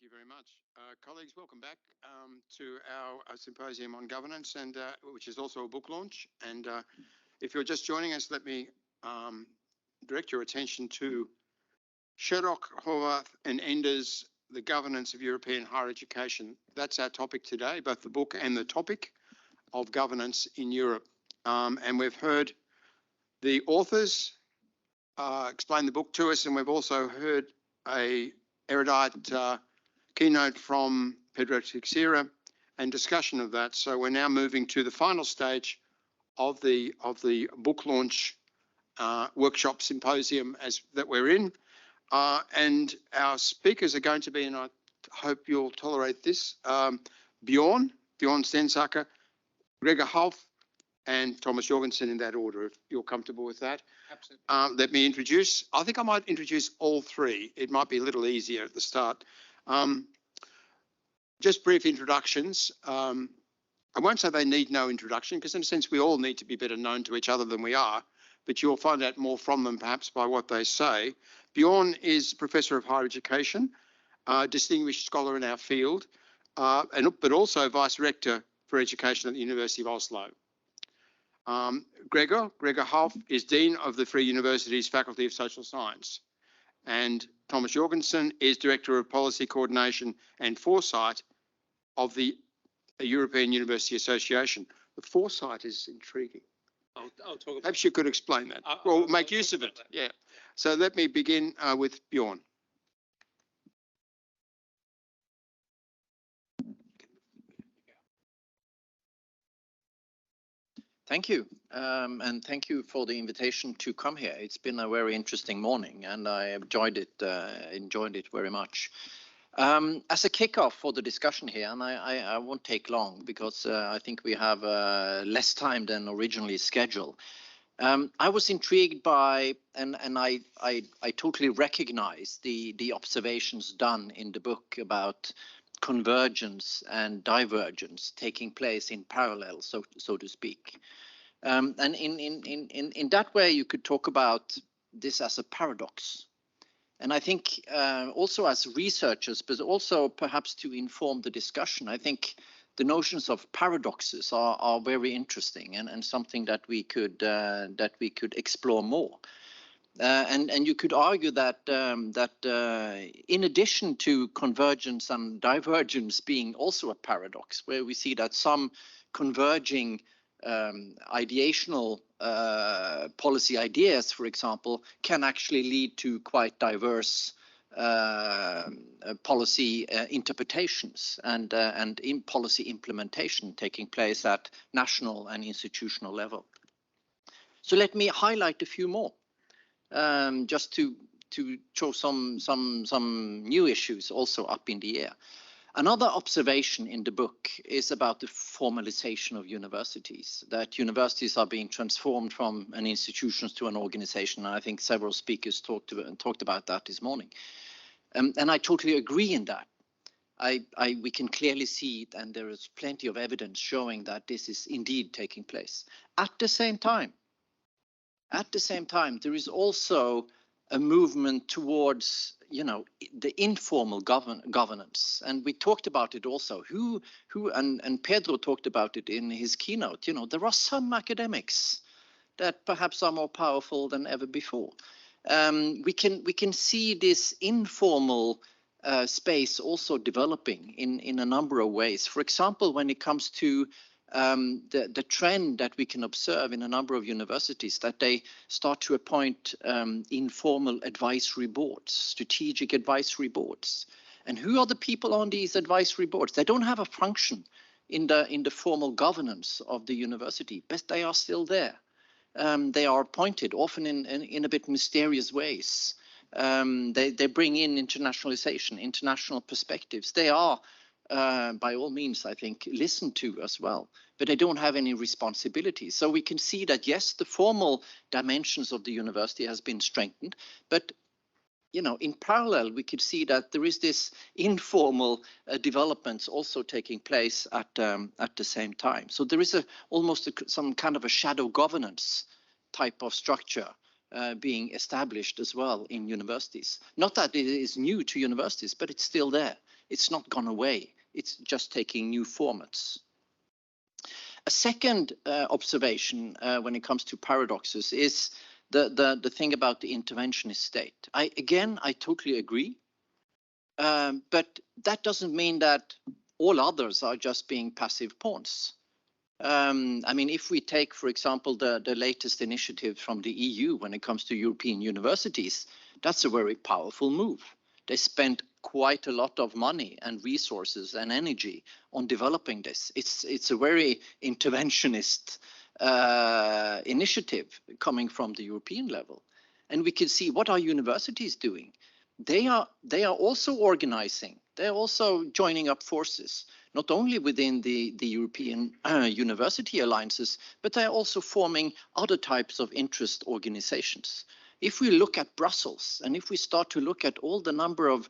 Thank you very much. Colleagues, welcome back to our symposium on governance, and which is also a book launch. And if you're just joining us, let me direct your attention to Shadrock, Horvath and Ender's The Governance of European Higher Education. That's our topic today, both the book and the topic of governance in Europe. And we've heard the authors explain the book to us, and we've also heard a erudite keynote from Pedro Teixeira and discussion of that. So we're now moving to the final stage of the book launch workshop symposium that we're in. And our speakers are going to be, and I hope you'll tolerate this, Bjorn Stensacker, Gregor Half, and Thomas Jorgensen, in that order, if you're comfortable with that. Absolutely. Let me introduce, I think I might introduce all three. It might be a little easier at the start. Just brief introductions. I won't say they need no introduction, because in a sense we all need to be better known to each other than we are, but you'll find out more from them perhaps by what they say. Bjorn is Professor of Higher Education, distinguished scholar in our field, but also Vice Rector for Education at the University of Oslo. Gregor Half is Dean of the Free University's Faculty of Social Science. And Thomas Jorgensen is Director of Policy Coordination and Foresight of the European University Association. The foresight is intriguing. I'll talk about. Perhaps you could explain that. Or make use of it. Yeah. So let me begin with Bjorn. Thank you, and thank you for the invitation to come here. It's been a very interesting morning, and I enjoyed it very much. As a kickoff for the discussion here, and I won't take long because I think we have less time than originally scheduled. I was intrigued by, and I totally recognize the observations done in the book about convergence and divergence taking place in parallel, so to speak. And in that way, you could talk about this as a paradox. And I think also as researchers, but also perhaps to inform the discussion, I think the notions of paradoxes are very interesting and something that we could explore more. And you could argue that in addition to convergence and divergence being also a paradox, where we see that some converging ideational policy ideas, for example, can actually lead to quite diverse policy interpretations and in policy implementation taking place at national and institutional level. So let me highlight a few more. Just to show some new issues also up in the air. Another observation in the book is about the formalization of universities, that universities are being transformed from an institution to an organization. And I think several speakers talked about that this morning. And I totally agree in that. We can clearly see it, and there is plenty of evidence showing that this is indeed taking place. At the same time, there is also a movement towards, the informal governance, and we talked about it also. And Pedro talked about it in his keynote. There are some academics that perhaps are more powerful than ever before. We can see this informal space also developing in a number of ways. For example, when it comes to the trend that we can observe in a number of universities, that they start to appoint informal advisory boards, strategic advisory boards. And who are the people on these advisory boards? They don't have a function in the formal governance of the university, but they are still there. They are appointed often in a bit mysterious ways. They bring in internationalization, international perspectives. They are by all means, I think, listened to as well, but they don't have any responsibility. So we can see that, yes, the formal dimensions of the university has been strengthened, but in parallel, we could see that there is this informal developments also taking place at the same time. So there is almost some kind of a shadow governance type of structure being established as well in universities. Not that it is new to universities, but it's still there. It's not gone away. It's just taking new formats. A second observation when it comes to paradoxes is the thing about the interventionist state. I totally agree. But that doesn't mean that all others are just being passive pawns. I mean, if we take, for example, the latest initiative from the EU when it comes to European universities, that's a very powerful move. They spent quite a lot of money and resources and energy on developing this. It's a very interventionist initiative coming from the European level. And we can see, what are universities doing? They are also organizing. They're also joining up forces, not only within the European university alliances, but they're also forming other types of interest organizations. If we look at Brussels, and if we start to look at all the number of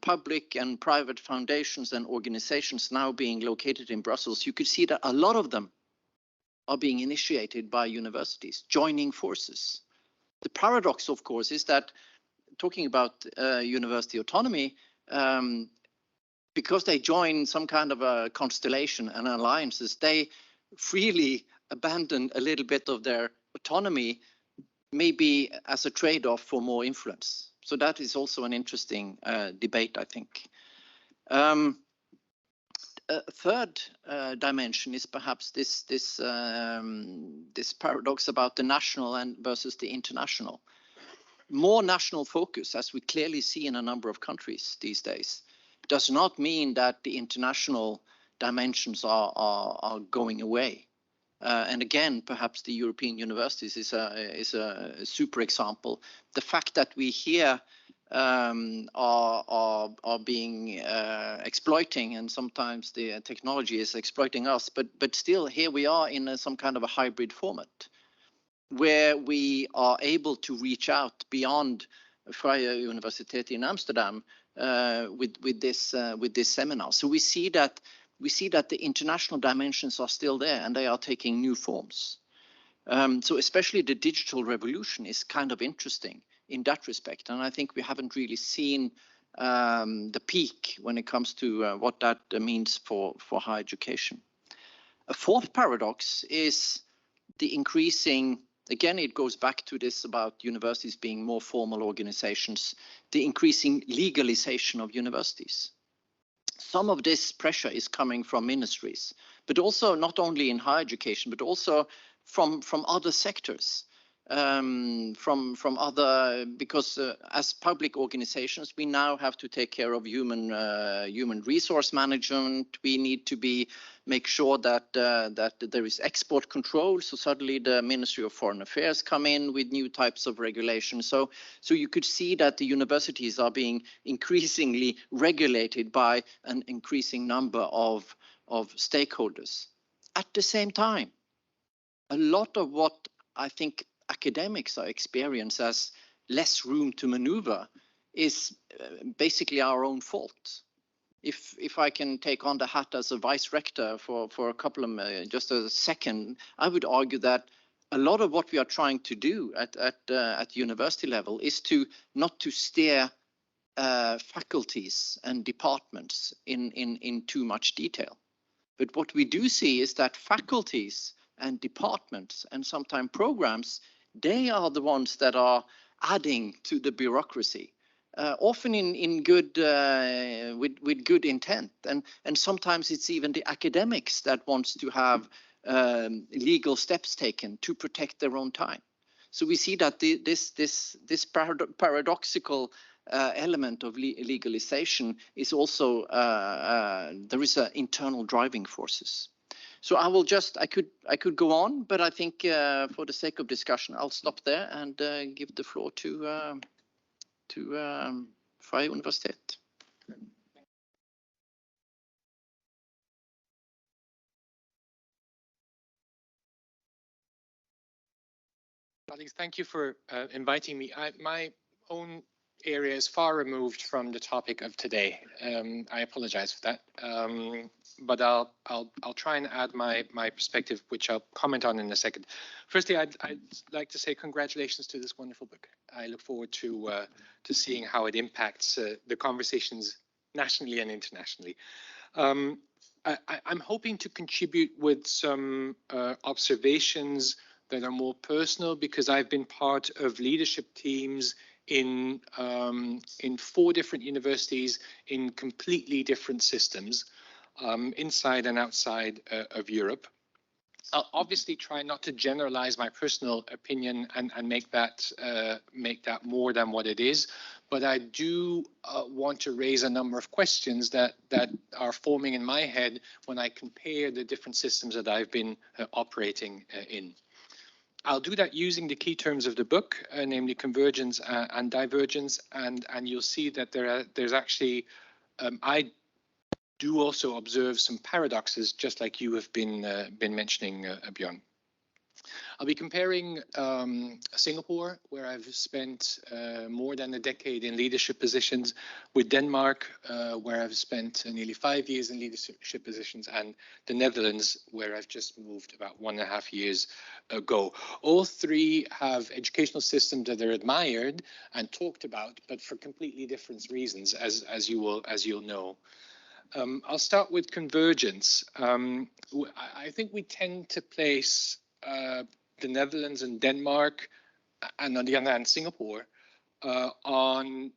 public and private foundations and organizations now being located in Brussels, you could see that a lot of them are being initiated by universities, joining forces. The paradox, of course, is that talking about university autonomy, because they join some kind of a constellation and alliances, they freely abandon a little bit of their autonomy, maybe as a trade-off for more influence. So that is also an interesting debate, I think. A third dimension is perhaps this paradox about the national and versus the international. More national focus, as we clearly see in a number of countries these days, does not mean that the international dimensions are going away. And again, perhaps the European universities is a super example. The fact that we here are being exploiting, and sometimes the technology is exploiting us, but still here we are in some kind of a hybrid format, where we are able to reach out beyond Vrije Universiteit in Amsterdam with this seminar. So we see that the international dimensions are still there, and they are taking new forms. So especially the digital revolution is kind of interesting in that respect, and I think we haven't really seen the peak when it comes to what that means for higher education. A fourth paradox is the increasing, again, it goes back to this about universities being more formal organizations, the increasing legalization of universities. Some of this pressure is coming from ministries, but also not only in higher education, but also from other sectors, from other, because as public organizations, we now have to take care of human resource management. We need to make sure that there is export control. So suddenly the Ministry of Foreign Affairs come in with new types of regulation. So you could see that the universities are being increasingly regulated by an increasing number of stakeholders. At the same time, a lot of what I think academics are experiencing as less room to maneuver is basically our own fault. If I can take on the hat as a vice rector for a couple of just a second, I would argue that a lot of what we are trying to do at university level is not to steer faculties and departments in too much detail. But what we do see is that faculties and departments and sometimes programs, they are the ones that are adding to the bureaucracy, often in good with good intent, and sometimes it's even the academics that wants to have legal steps taken to protect their own time. So we see that this paradoxical element of legalization is also there is internal driving forces. So I could go on, but I think for the sake of discussion, I'll stop there and give the floor to Vrije Universiteit. Colleagues, thank you for inviting me. My own area is far removed from the topic of today. I apologize for that, but I'll try and add my perspective, which I'll comment on in a second. Firstly, I'd like to say congratulations to this wonderful book. I look forward to seeing how it impacts the conversations nationally and internationally. I'm hoping to contribute with some observations that are more personal, because I've been part of leadership teams in 4 different universities in completely different systems, inside and outside of Europe. I'll obviously try not to generalize my personal opinion and make that more than what it is, but I do want to raise a number of questions that are forming in my head when I compare the different systems that I've been operating in. I'll do that using the key terms of the book, namely convergence and divergence, and you'll see that there's actually I do also observe some paradoxes, just like you have been mentioning, Björn. I'll be comparing Singapore, where I've spent more than a decade in leadership positions, with Denmark, where I've spent nearly 5 years in leadership positions, and the Netherlands, where I've just moved about 1.5 years ago. All 3 have educational systems that are admired and talked about, but for completely different reasons, as you'll know. I'll start with convergence. I think we tend to place the Netherlands and Denmark, and on the other hand, Singapore, on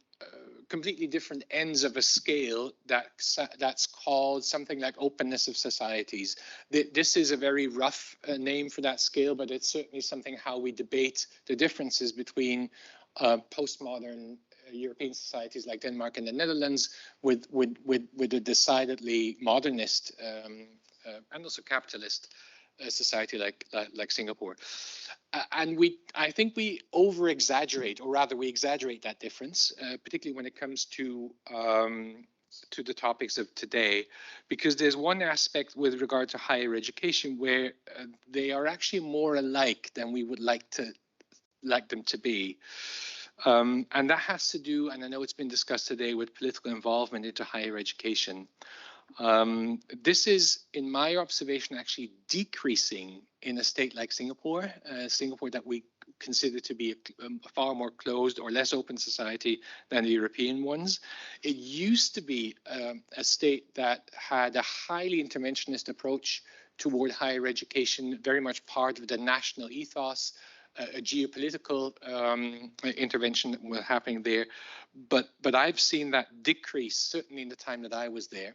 completely different ends of a scale that's called something like openness of societies. This is a very rough name for that scale, but it's certainly something how we debate the differences between postmodern European societies like Denmark and the Netherlands with a decidedly modernist and also capitalist society like Singapore. And I think we over-exaggerate, or rather we exaggerate that difference, particularly when it comes to the topics of today, because there's one aspect with regard to higher education where they are actually more alike than we would like them to be. And that has to do, and I know it's been discussed today, with political involvement into higher education. This is, in my observation, actually decreasing in a state like Singapore, Singapore that we consider to be a far more closed or less open society than the European ones. It used to be a state that had a highly interventionist approach toward higher education, very much part of the national ethos, a geopolitical intervention that was happening there. But I've seen that decrease, certainly in the time that I was there.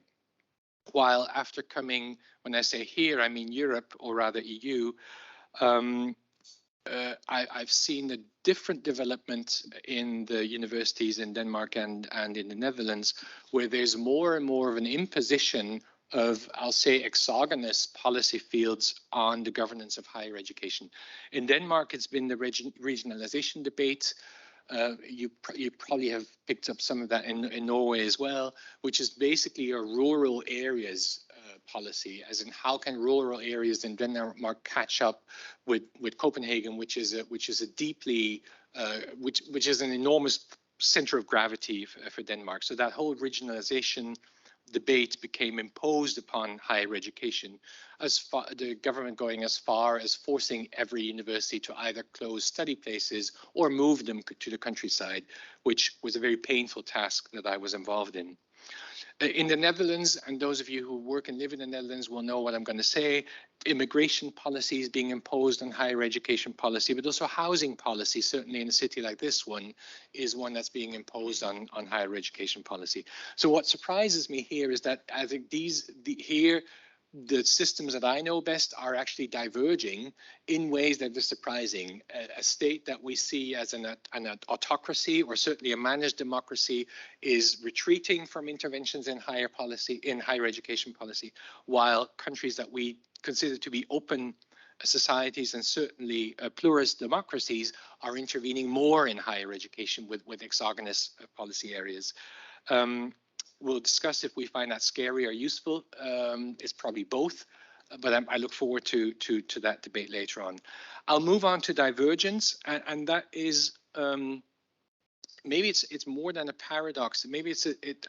While after coming, when I say here, I mean Europe, or rather EU, I've seen a different development in the universities in Denmark and in the Netherlands, where there's more and more of an imposition of, I'll say, exogenous policy fields on the governance of higher education. In Denmark, it's been the regionalization debate. You probably have picked up some of that in Norway as well, which is basically a rural areas policy, as in how can rural areas in Denmark catch up with Copenhagen, which is a deeply which is an enormous center of gravity for Denmark. So that whole regionalization debate became imposed upon higher education, the government going as far as forcing every university to either close study places or move them to the countryside, which was a very painful task that I was involved in. In the Netherlands, and those of you who work and live in the Netherlands will know what I'm going to say, immigration policy is being imposed on higher education policy, but also housing policy, certainly in a city like this one, is one that's being imposed on higher education policy. So what surprises me here is that I think the systems that I know best are actually diverging in ways that are surprising. A state that we see as an autocracy, or certainly a managed democracy, is retreating from interventions in higher education policy, while countries that we consider to be open societies and certainly pluralist democracies are intervening more in higher education with exogenous policy areas. We'll discuss if we find that scary or useful. It's probably both, but I look forward to that debate later on. I'll move on to divergence, and that is maybe it's more than a paradox. Maybe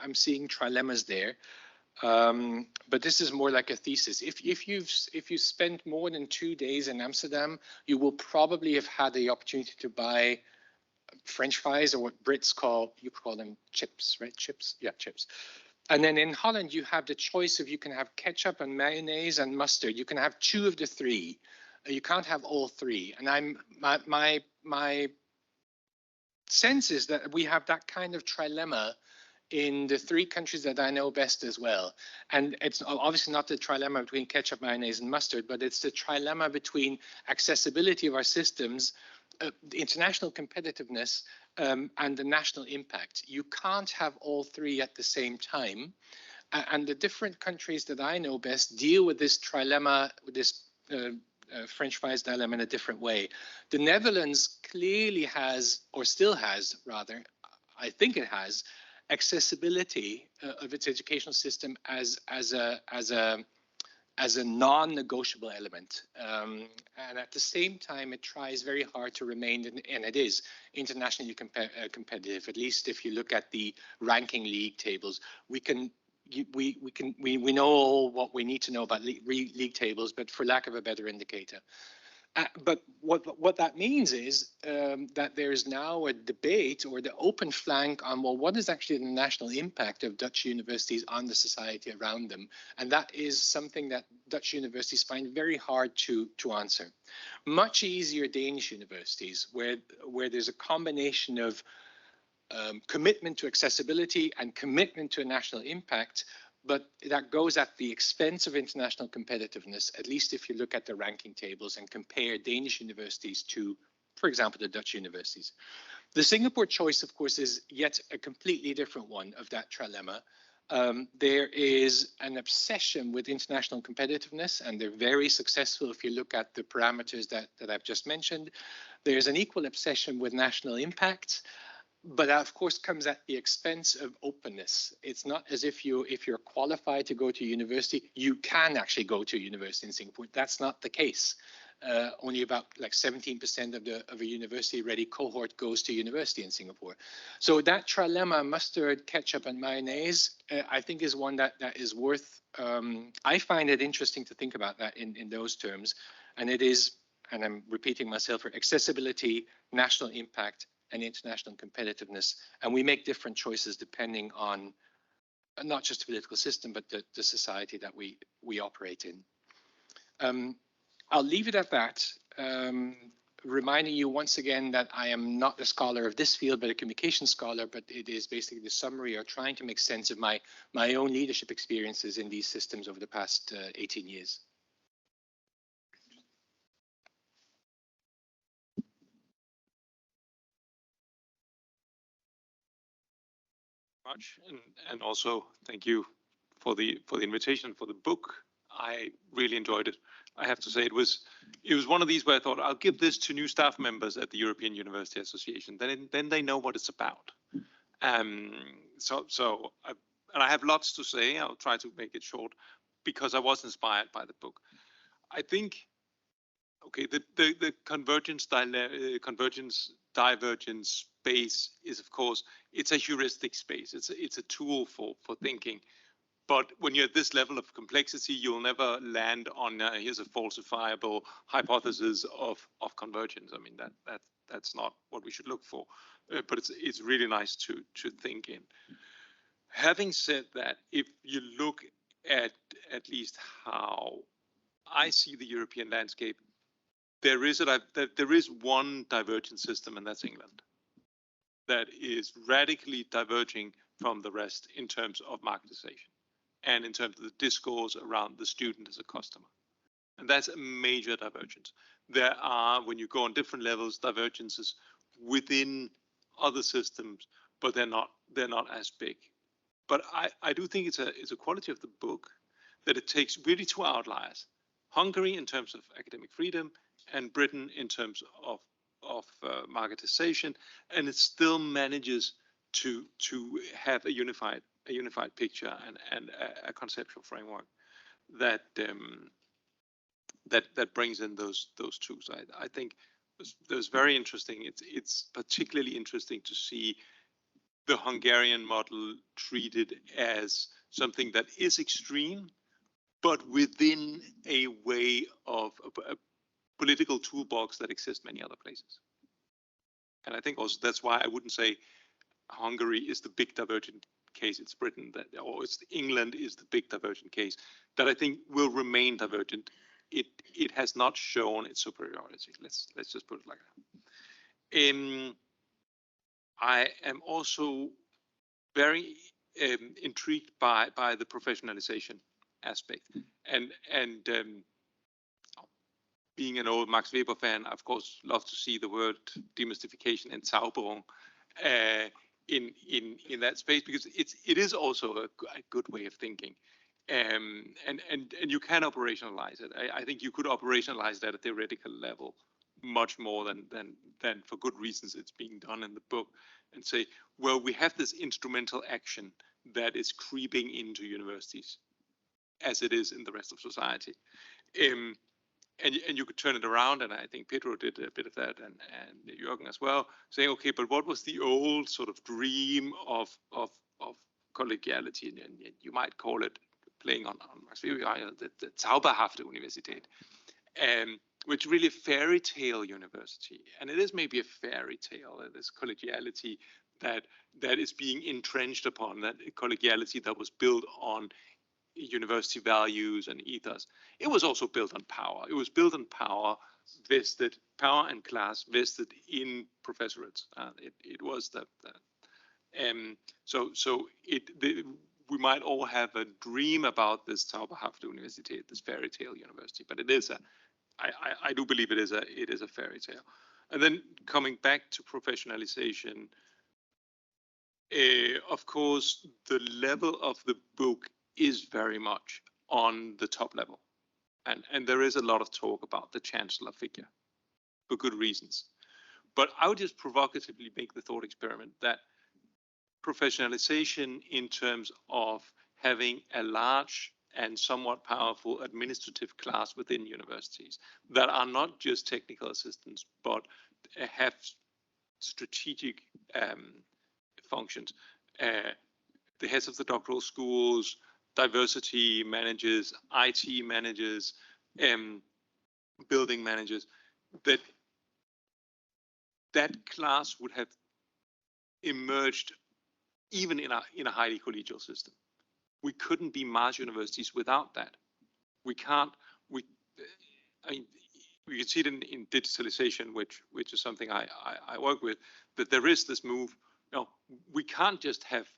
I'm seeing trilemmas there, but this is more like a thesis. If you spent more than 2 days in Amsterdam, you will probably have had the opportunity to buy French fries, or what Brits call them chips, right? Chips, yeah, chips. And then in Holland, you have the choice of you can have ketchup and mayonnaise and mustard. You can have 2 of the 3. You can't have all 3. And my sense is that we have that kind of trilemma in the 3 countries that I know best as well. And it's obviously not the trilemma between ketchup, mayonnaise, and mustard, but it's the trilemma between accessibility of our systems, the international competitiveness, and the national impact. You can't have all 3 at the same time. And the different countries that I know best deal with this trilemma, with this French fries dilemma in a different way. The Netherlands clearly has, or still has rather, I think it has, accessibility of its educational system as a non-negotiable element, and at the same time it tries very hard to remain, and it is internationally competitive. At least if you look at the ranking league tables, we know all what we need to know about league tables, but for lack of a better indicator. But what that means is that there's now a debate or the open flank on, well, what is actually the national impact of Dutch universities on the society around them? And that is something that Dutch universities find very hard to answer. Much easier Danish universities, where there's a combination of commitment to accessibility and commitment to a national impact, but that goes at the expense of international competitiveness, at least if you look at the ranking tables and compare Danish universities to, for example, the Dutch universities. The Singapore choice, of course, is yet a completely different one of that trilemma. There is an obsession with international competitiveness, and they're very successful if you look at the parameters that I've just mentioned. There's an equal obsession with national impact, but that, of course, comes at the expense of openness. It's not as if you're qualified to go to university, you can actually go to university in Singapore. That's not the case. Only about like 17% of a university-ready cohort goes to university in Singapore. So that trilemma, mustard, ketchup, and mayonnaise, I think is one that is worth. I find it interesting to think about that in those terms, and it is, and I'm repeating myself, for accessibility, national impact, and international competitiveness. And we make different choices depending on not just the political system, but the society that we operate in. I'll leave it at that, reminding you once again that I am not a scholar of this field, but a communication scholar, but it is basically the summary or trying to make sense of my own leadership experiences in these systems over the past 18 years. Much, and also thank you for the invitation for the book. I really enjoyed it. I have to say it was one of these where I thought I'll give this to new staff members at the European University Association. Then they know what it's about. And I have lots to say. I'll try to make it short because I was inspired by the book. I think, okay, the convergence divergence space is, of course, it's a heuristic space. It's a tool for thinking. But when you're at this level of complexity, you'll never land on here's a falsifiable hypothesis of convergence. I mean, that's not what we should look for. But it's really nice to think in. Having said that, if you look at least how I see the European landscape, there is one divergent system, and that's England, that is radically diverging from the rest in terms of marketization and in terms of the discourse around the student as a customer. And that's a major divergence. There are, when you go on different levels, divergences within other systems, but they're not as big. But I do think it's a quality of the book that it takes really 2 outliers: Hungary in terms of academic freedom, and Britain in terms of marketization, and it still manages to have a unified picture and a conceptual framework that brings in those two. So I think it's very interesting. It's particularly interesting to see the Hungarian model treated as something that is extreme, but within a way of a political toolbox that exists many other places. And I think also that's why I wouldn't say Hungary is the big divergent case, it's Britain that, or it's England is the big divergent case that I think will remain divergent. It has not shown its superiority. Let's just put it like that. I am also very intrigued by the professionalization aspect, and being an old Max Weber fan, I of course love to see the word demystification and Zauberung in that space, because it is also a good way of thinking, and you can operationalize it. I think you could operationalize that at theoretical level much more than for good reasons it's being done in the book, and say, well, we have this instrumental action that is creeping into universities as it is in the rest of society. And you could turn it around, and I think Pedro did a bit of that, and Jürgen as well, saying, okay, but what was the old sort of dream of collegiality? And you might call it, playing on Max Weber, the zauberhafte Universität, which really a fairy tale university. And it is maybe a fairy tale, this collegiality that is being entrenched upon, that collegiality that was built on university values and ethos. It was also built on power. It was built on power vested, power and class vested in professorates. It was that. We might all have a dream about this zauberhafte Universität, this fairy tale university, but it is I do believe it is a fairy tale. And then coming back to professionalization, of course, the level of the book is very much on the top level. And there is a lot of talk about the chancellor figure for good reasons. But I would just provocatively make the thought experiment that professionalization in terms of having a large and somewhat powerful administrative class within universities that are not just technical assistants, but have strategic functions. The heads of the doctoral schools, diversity managers, IT managers, building managers, that class would have emerged even in a highly collegial system. We couldn't be Mars universities without that. We can't. We can see it in digitalization, which is something I work with. That there is this move. We can't just have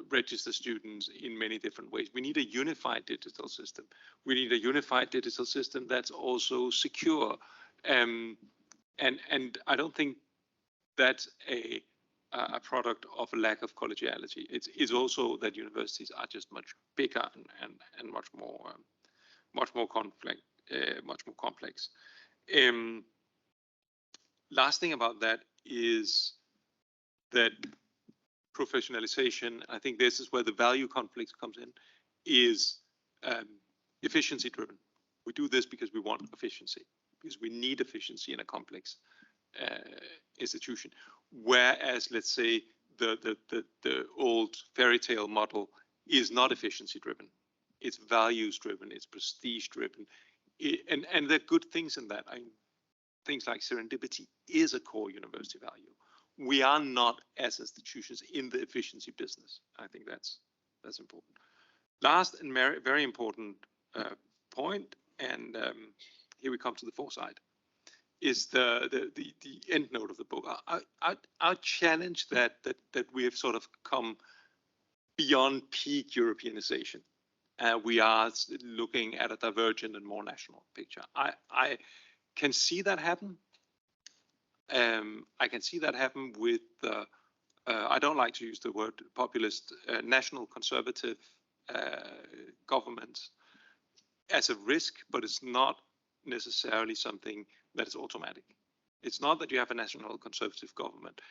register students in many different ways. We need a unified digital system. We need a unified digital system that's also secure. And I don't think that's a product of a lack of collegiality. It's also that universities are just much bigger and much more complex. Last thing about that is that professionalization, I think this is where the value conflict comes in, is efficiency driven. We do this because we want efficiency, because we need efficiency in a complex institution. Whereas, let's say, the old fairy tale model is not efficiency driven. It's values driven. It's prestige driven. And there are good things in that. Things like serendipity is a core university value. We are not, as institutions, in the efficiency business. I think that's important. Last and very important point, and here we come to the foresight, is the end note of the book. I challenge that we have sort of come beyond peak Europeanization. We are looking at a divergent and more national picture. I can see that happen. I can see that happen with, I don't like to use the word populist, national conservative governments as a risk, but it's not necessarily something that is automatic. It's not that you have a national conservative government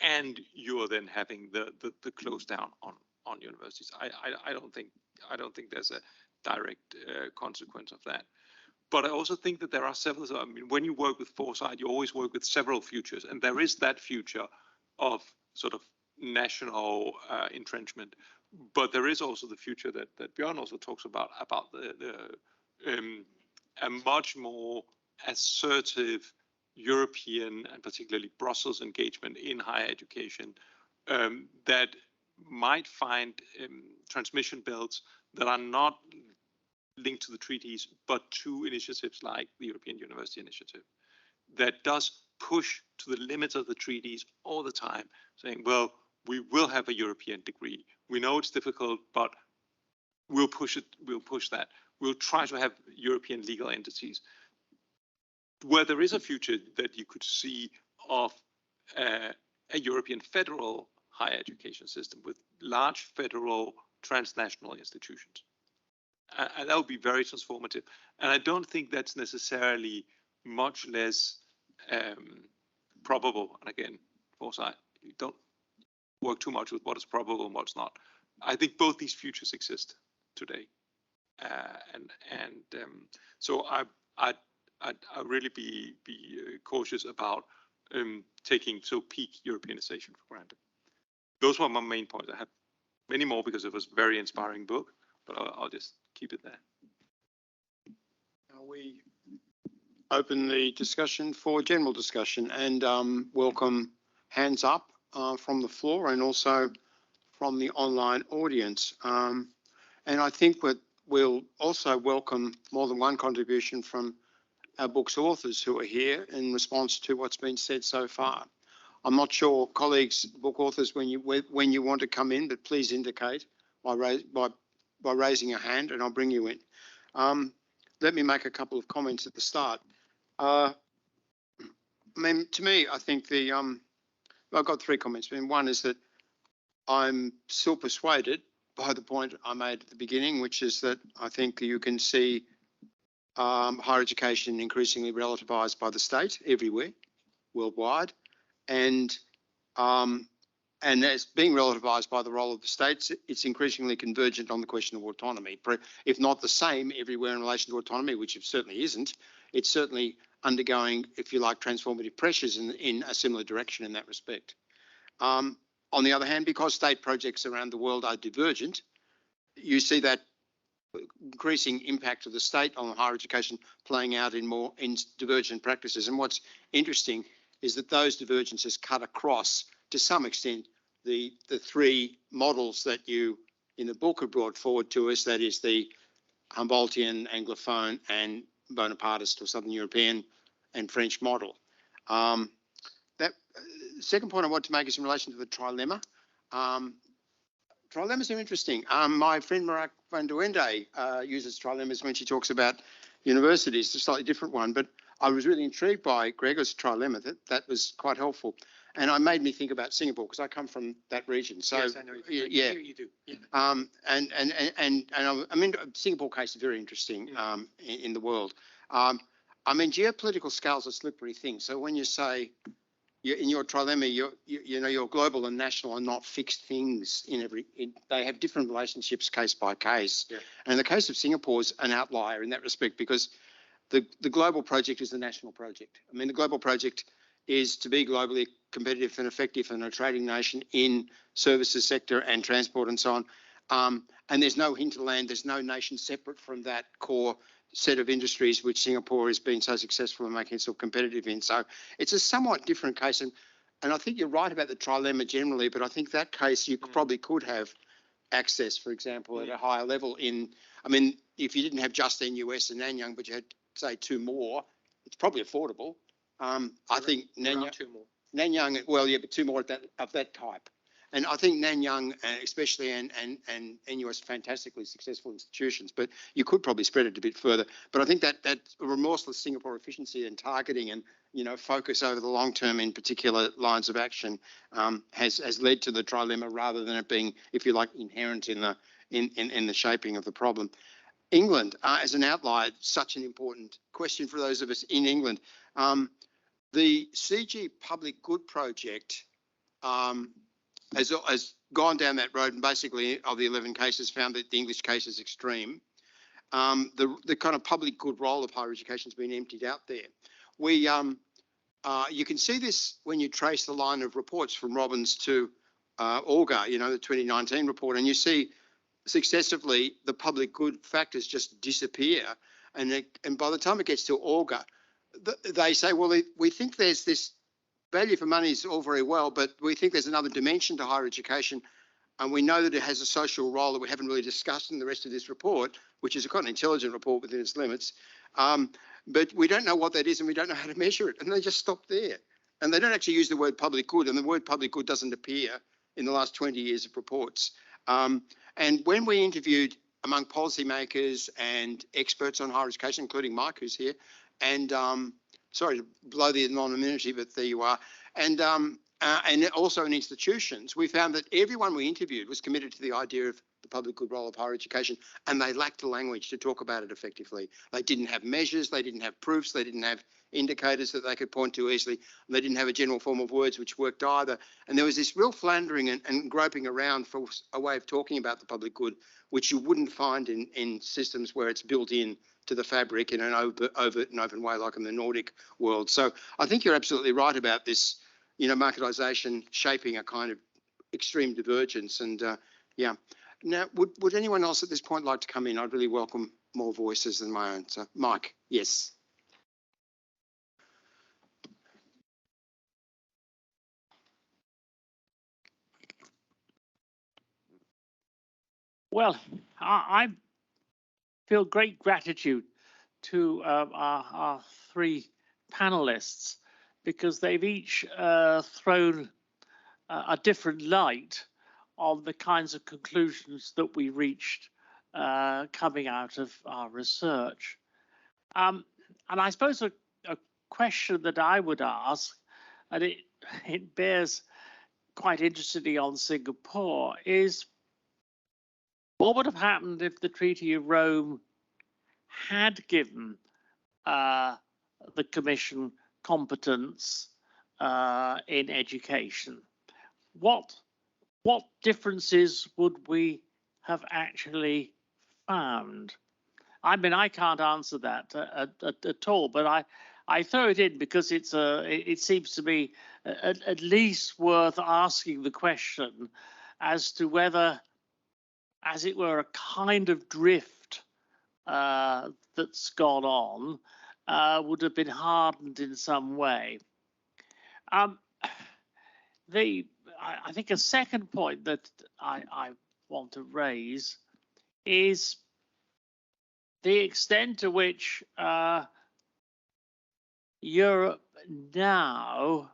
and you're then having the close down on universities. I don't think there's a direct consequence of that. But I also think that there are several, I mean, when you work with foresight, you always work with several futures, and there is that future of sort of national entrenchment. But there is also the future that Björn also talks about a much more assertive European and particularly Brussels engagement in higher education that might find transmission belts that are not linked to the treaties, but to initiatives like the European University Initiative that does push to the limits of the treaties all the time, saying, well, we will have a European degree. We know it's difficult, but we'll push it. We'll push that. We'll try to have European legal entities. Where there is a future that you could see of a European federal higher education system with large federal transnational institutions. And that would be very transformative. And I don't think that's necessarily much less probable. And again, foresight, you don't work too much with what is probable and what's not. I think both these futures exist today. So I'd really be cautious about taking peak Europeanization for granted. Those were my main points. I have many more because it was a very inspiring book, but I'll just keep it there. Now we open the discussion for general discussion and welcome hands up from the floor and also from the online audience. And I think we'll also welcome more than one contribution from our book's authors who are here in response to what's been said so far. I'm not sure, colleagues, book authors, when you want to come in, but please indicate by raising your hand and I'll bring you in. Let me make a couple of comments at the start. I mean, to me, I think I've got three comments. I mean, one is that I'm still persuaded by the point I made at the beginning, which is that I think you can see higher education increasingly relativised by the state everywhere, worldwide, and as being relativised by the role of the states, it's increasingly convergent on the question of autonomy. If not the same everywhere in relation to autonomy, which it certainly isn't, it's certainly undergoing, if you like, transformative pressures in a similar direction in that respect. On the other hand, because state projects around the world are divergent, you see that increasing impact of the state on higher education playing out in divergent practices. And what's interesting is that those divergences cut across, to some extent, the three models that you in the book have brought forward to us, that is the Humboldtian, Anglophone and Bonapartist or Southern European and French model. That second point I want to make is in relation to the trilemma. Trilemmas are interesting. My friend Marak van der Wende uses trilemmas when she talks about universities. It's a slightly different one, but I was really intrigued by Gregor's trilemma. That was quite helpful. And it made me think about Singapore because I come from that region. So yes, I know you do. Yeah. I mean, Singapore case is very interesting in the world. I mean, geopolitical scales are a slippery thing. So when you say in your trilemma, your global and national are not fixed things they have different relationships case by case. Yeah. And the case of Singapore is an outlier in that respect because the global project is the national project. I mean, the global project is to be globally competitive and effective and a trading nation in services sector and transport and so on. And there's no hinterland, there's no nation separate from that core set of industries which Singapore has been so successful in making itself competitive in. So it's a somewhat different case. And I think you're right about the trilemma generally, but I think that case you probably could have access, for example, at a higher level I mean, if you didn't have just NUS and Nanyang, but you had, say, two more, it's probably affordable. I think Nanyang, well, yeah, but two more of that type. And I think Nanyang, especially, and NUS, fantastically successful institutions, but you could probably spread it a bit further. But I think that remorseless Singapore efficiency and targeting and focus over the long term in particular lines of action has led to the trilemma rather than it being, if you like, inherent in the shaping of the problem. England, as an outlier, such an important question for those of us in England. The CG Public Good Project has gone down that road and basically, of the 11 cases, found that the English case is extreme. The kind of public good role of higher education has been emptied out there. You can see this when you trace the line of reports from Robbins to Auger, the 2019 report, and you see successively the public good factors just disappear. And by the time it gets to Auger, they say, well, we think there's this value for money is all very well, but we think there's another dimension to higher education, And we know that it has a social role that we haven't really discussed in the rest of this report, which is quite an intelligent report within its limits. But we don't know what that is and we don't know how to measure it. And they just stop there. And they don't actually use the word public good. And the word public good doesn't appear in the last 20 years of reports. And when we interviewed among policymakers and experts on higher education, including Mike, who's here, and sorry to blow the anonymity, but there you are, and also in institutions, we found that everyone we interviewed was committed to the idea of the public good role of higher education, and they lacked the language to talk about it effectively. They didn't have measures, they didn't have proofs, they didn't have indicators that they could point to easily, and they didn't have a general form of words which worked either. And there was this real floundering and groping around for a way of talking about the public good, which you wouldn't find in systems where it's built in to the fabric in an overt and open way like in the Nordic world. So I think you're absolutely right about this, marketisation shaping a kind of extreme divergence. And yeah. Now, would anyone else at this point like to come in? I'd really welcome more voices than my own. So, Mike, yes. Well, I feel great gratitude to our three panelists because they've each thrown a different light on the kinds of conclusions that we reached coming out of our research. And I suppose a question that I would ask, and it bears quite interestingly on Singapore, is what would have happened if the Treaty of Rome had given the Commission competence in education? What differences would we have actually found? I mean, I can't answer that at all, but I throw it in because it seems to me at least worth asking the question as to whether, as it were, a kind of drift that's gone on would have been hardened in some way. I think a second point that I want to raise is the extent to which Europe now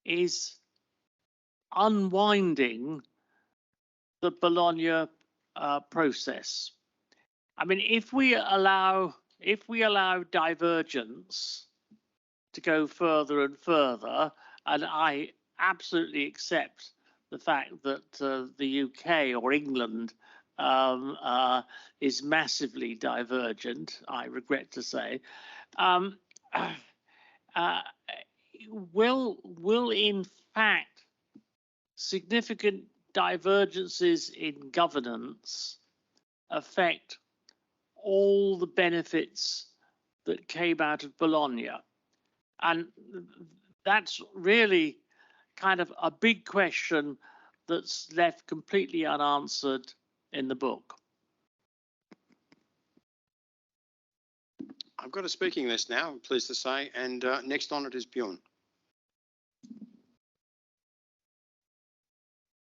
is unwinding the Bologna process. I mean, if we allow divergence to go further and further, and I absolutely accept the fact that the UK or England is massively divergent, I regret to say, will in fact significant divergences in governance affect all the benefits that came out of Bologna? And that's really kind of a big question that's left completely unanswered in the book. I've got a speaking list now, I'm pleased to say, and next on it is Bjorn.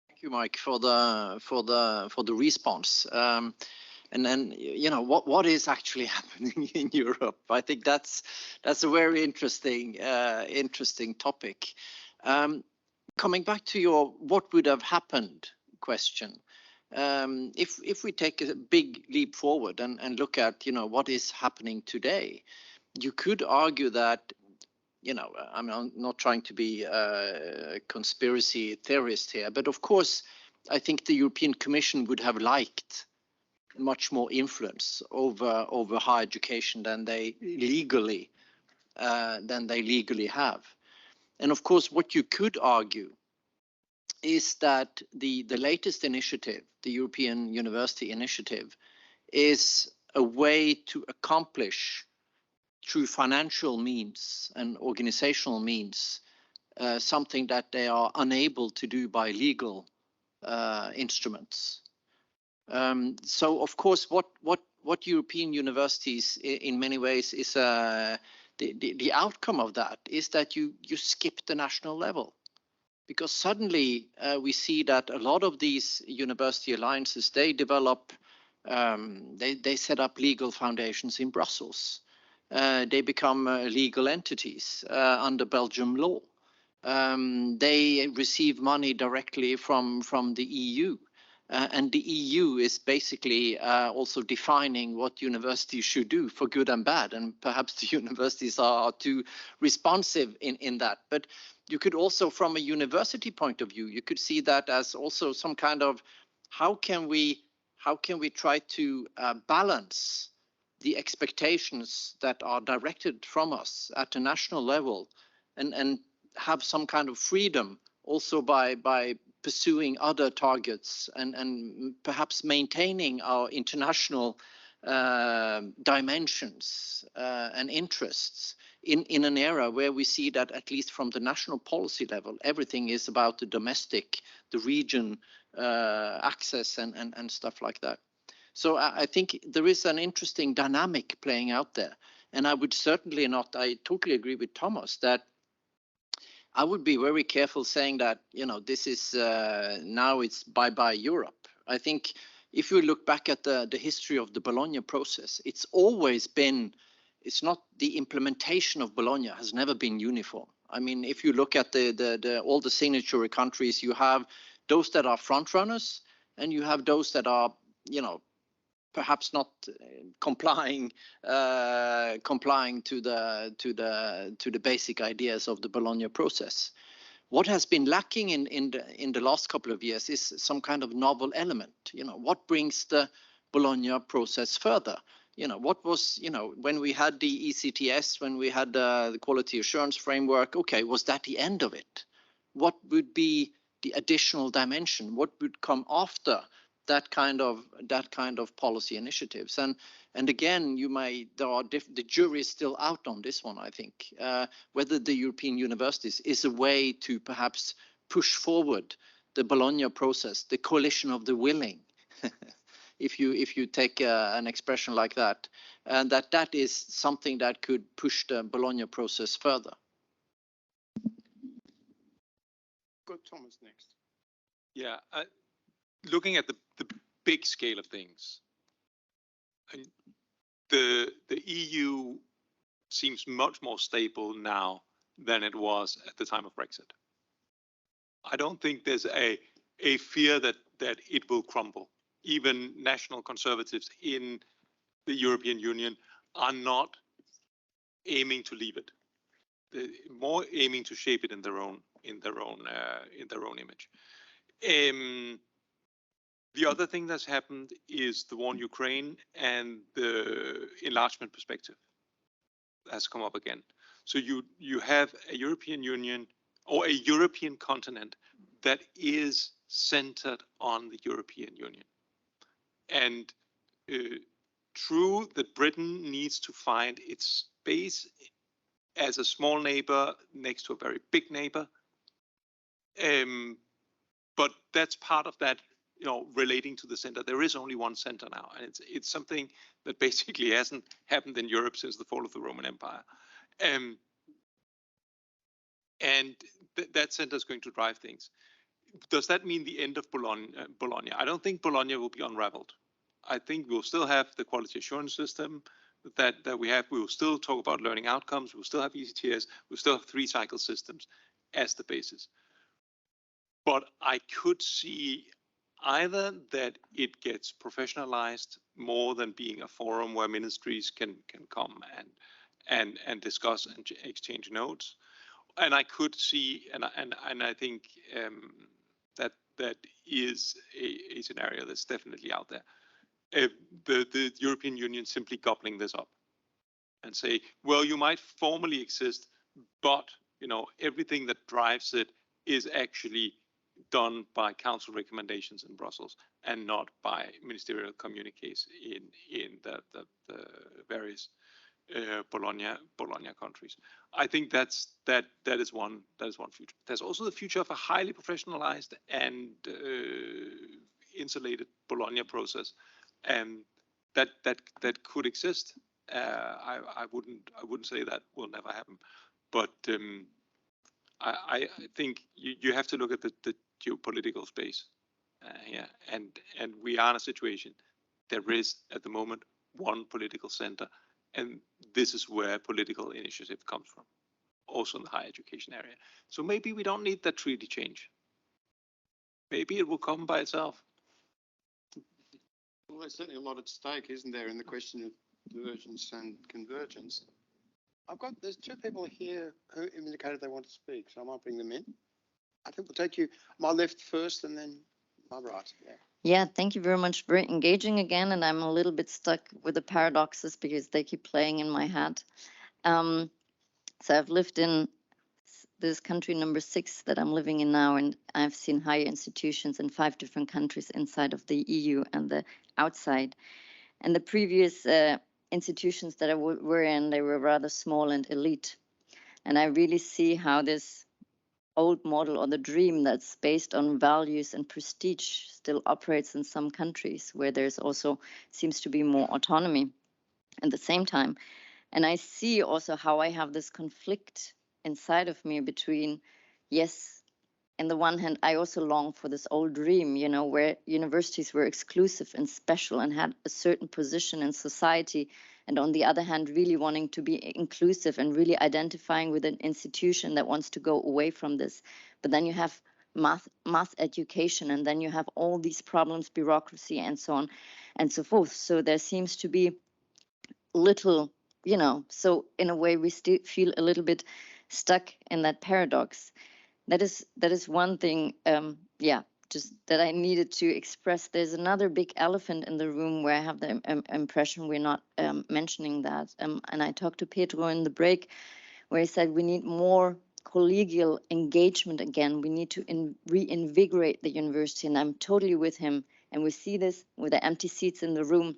Thank you, Mike, for the response. And then, what is actually happening in Europe? I think that's a very interesting topic. Coming back to your what would have happened question, if we take a big leap forward and look at what is happening today, you could argue that I'm not trying to be a conspiracy theorist here, but of course I think the European Commission would have liked much more influence over higher education than they legally have. And of course, what you could argue is that the latest initiative, the European University Initiative, is a way to accomplish through financial means and organizational means something that they are unable to do by legal instruments. So of course, what European universities in many ways is the outcome of that is that you skip the national level, because suddenly we see that a lot of these university alliances, they develop, they set up legal foundations in Brussels. They become legal entities under Belgium law. They receive money directly from the EU. And the EU is basically also defining what universities should do for good and bad. And perhaps the universities are too responsive in that. But you could also, from a university point of view, you could see that as also some kind of how can we try to balance the expectations that are directed from us at a national level and have some kind of freedom also by pursuing other targets and perhaps maintaining our international dimensions and interests in an era where we see that at least from the national policy level, everything is about the domestic, the region access and stuff like that. So I think there is an interesting dynamic playing out there. And I would certainly not, I totally agree with Thomas that I would be very careful saying that, you know, this is now it's bye-bye Europe. I think if you look back at the history of the Bologna process, it's always been, it's not the implementation of Bologna has never been uniform. I mean, if you look at all the signatory countries, you have those that are front runners and you have those that are, you know, perhaps not complying to the basic ideas of the Bologna process. What has been lacking in the last couple of years is some kind of novel element. You know, what brings the Bologna process further? You know, what was, you know, when we had the ECTS, when we had the quality assurance framework, okay, was that the end of it? What would be the additional dimension? What would come after that kind of policy initiatives? And again, the jury is still out on this one. I think whether the European universities is a way to perhaps push forward the Bologna process, the coalition of the willing, if you take an expression like that, and that is something that could push the Bologna process further. Good, Thomas next. Yeah. Looking at the big scale of things, the EU seems much more stable now than it was at the time of Brexit. I don't think there's a fear that it will crumble. Even national conservatives in the European Union are not aiming to leave it. They're more aiming to shape it in their own image. The other thing that's happened is the war in Ukraine and the enlargement perspective has come up again. So you have a European Union or a European continent that is centered on the European Union. And true that Britain needs to find its space as a small neighbor next to a very big neighbor. But that's part of that, you know, relating to the center. There is only one center now, and it's something that basically hasn't happened in Europe since the fall of the Roman Empire. And that center is going to drive things. Does that mean the end of Bologna? I don't think Bologna will be unraveled. I think we'll still have the quality assurance system that we have. We will still talk about learning outcomes. We'll still have ECTS. We'll still have 3 cycle systems as the basis. But I could see either that it gets professionalized more than being a forum where ministries can come and discuss and exchange notes. And I could see, and I think that is a scenario that's definitely out there. The European Union simply gobbling this up and say, well, you might formally exist, but you know everything that drives it is actually done by council recommendations in Brussels and not by ministerial communiques in the various Bologna countries. I think that is one future. There's also the future of a highly professionalized and insulated Bologna process, and that could exist. I wouldn't say that will never happen, but I think you have to look at the geopolitical space here, and we are in a situation. There is at the moment one political center, and this is where political initiative comes from, also in the higher education area. So maybe we don't need that treaty change. Maybe it will come by itself. Well, there's certainly a lot at stake, isn't there, in the question of divergence and convergence. There's two people here who indicated they want to speak, so I might bring them in. I think we'll take you my left first and then my right. Yeah. Yeah, thank you very much. Very engaging again, and I'm a little bit stuck with the paradoxes because they keep playing in my head. So I've lived in this country number 6 that I'm living in now, and I've seen higher institutions in 5 different countries inside of the EU and the outside. And the previous institutions that I were in, they were rather small and elite. And I really see how this old model or the dream that's based on values and prestige still operates in some countries where there's also seems to be more autonomy at the same time. And I see also how I have this conflict inside of me between, yes, on the one hand, I also long for this old dream, you know, where universities were exclusive and special and had a certain position in society. And on the other hand, really wanting to be inclusive and really identifying with an institution that wants to go away from this. But then you have mass education, and then you have all these problems, bureaucracy, and so on and so forth. So there seems to be little, you know, so in a way we still feel a little bit stuck in that paradox. That is one thing, just that I needed to express. There's another big elephant in the room where I have the impression we're not mentioning that. And I talked to Pedro in the break where he said we need more collegial engagement again. We need to reinvigorate the university, and I'm totally with him. And we see this with the empty seats in the room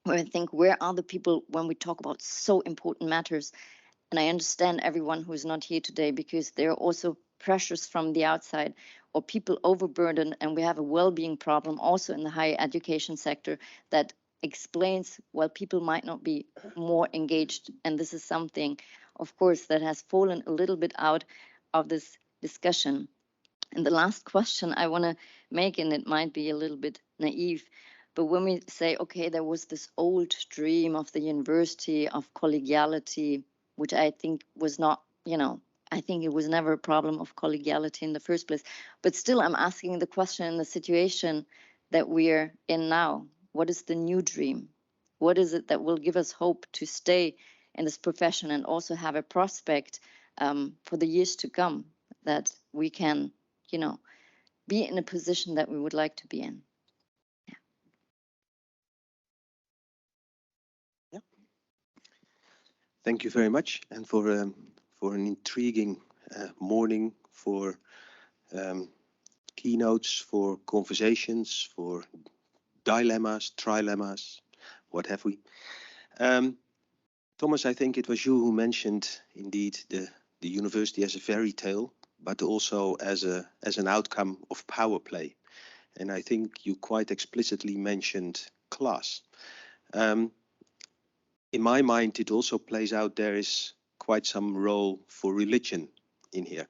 where I think, where are the people when we talk about so important matters? And I understand everyone who is not here today because there are also pressures from the outside or people overburdened, and we have a well-being problem also in the higher education sector that explains why people might not be more engaged. And this is something, of course, that has fallen a little bit out of this discussion. And the last question I want to make, and it might be a little bit naive, but when we say, okay, there was this old dream of the university of collegiality, which I think was not, you know, I think it was never a problem of collegiality in the first place. But still, I'm asking the question in the situation that we're in now. What is the new dream? What is it that will give us hope to stay in this profession and also have a prospect for the years to come that we can, you know, be in a position that we would like to be in? Thank you very much, and for an intriguing morning, for keynotes, for conversations, for dilemmas, trilemmas, what have we. Thomas, I think it was you who mentioned indeed the university as a fairy tale, but also as an outcome of power play. And I think you quite explicitly mentioned class. In my mind, it also plays out there is quite some role for religion in here.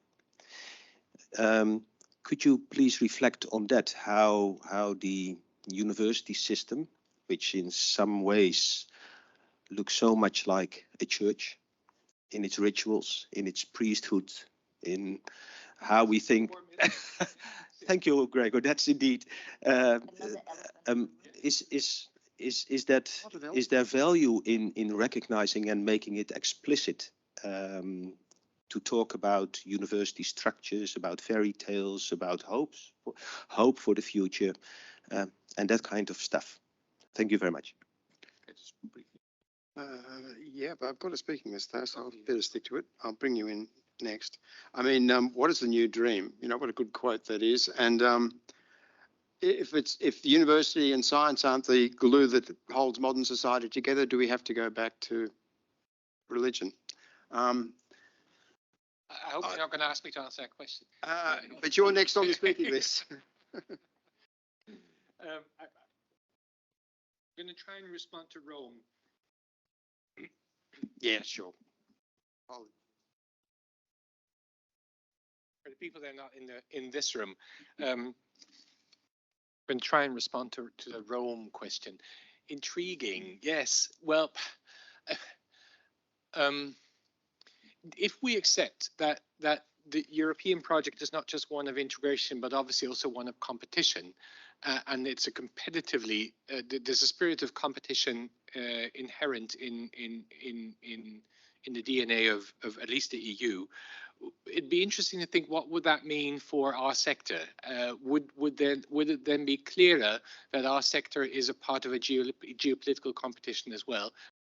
Could you please reflect on that, how the university system, which in some ways looks so much like a church in its rituals, in its priesthood, in how we think. Thank you, Gregor. That's indeed. Is there value in recognizing and making it explicit to talk about university structures, about fairy tales, about hope for the future, and that kind of stuff? Thank you very much. Yeah, but I've got a speaking list there, so I'll better stick to it. I'll bring you in next. I mean, what is the new dream? You know, what a good quote that is. And if the university and science aren't the glue that holds modern society together, do we have to go back to religion? I hope you're not going to ask me to answer that question. But you're next on the speaking list. I'm going to try and respond to Rome. Yeah, sure. for the people that are not in this room, I'm going to try and respond to the Rome question. Intriguing, yes. Well, if we accept that the European project is not just one of integration, but obviously also one of competition, and it's a competitively there's a spirit of competition inherent in the DNA of at least the EU. It'd be interesting to think what would that mean for our sector. Would it then be clearer that our sector is a part of a geopolitical competition as well?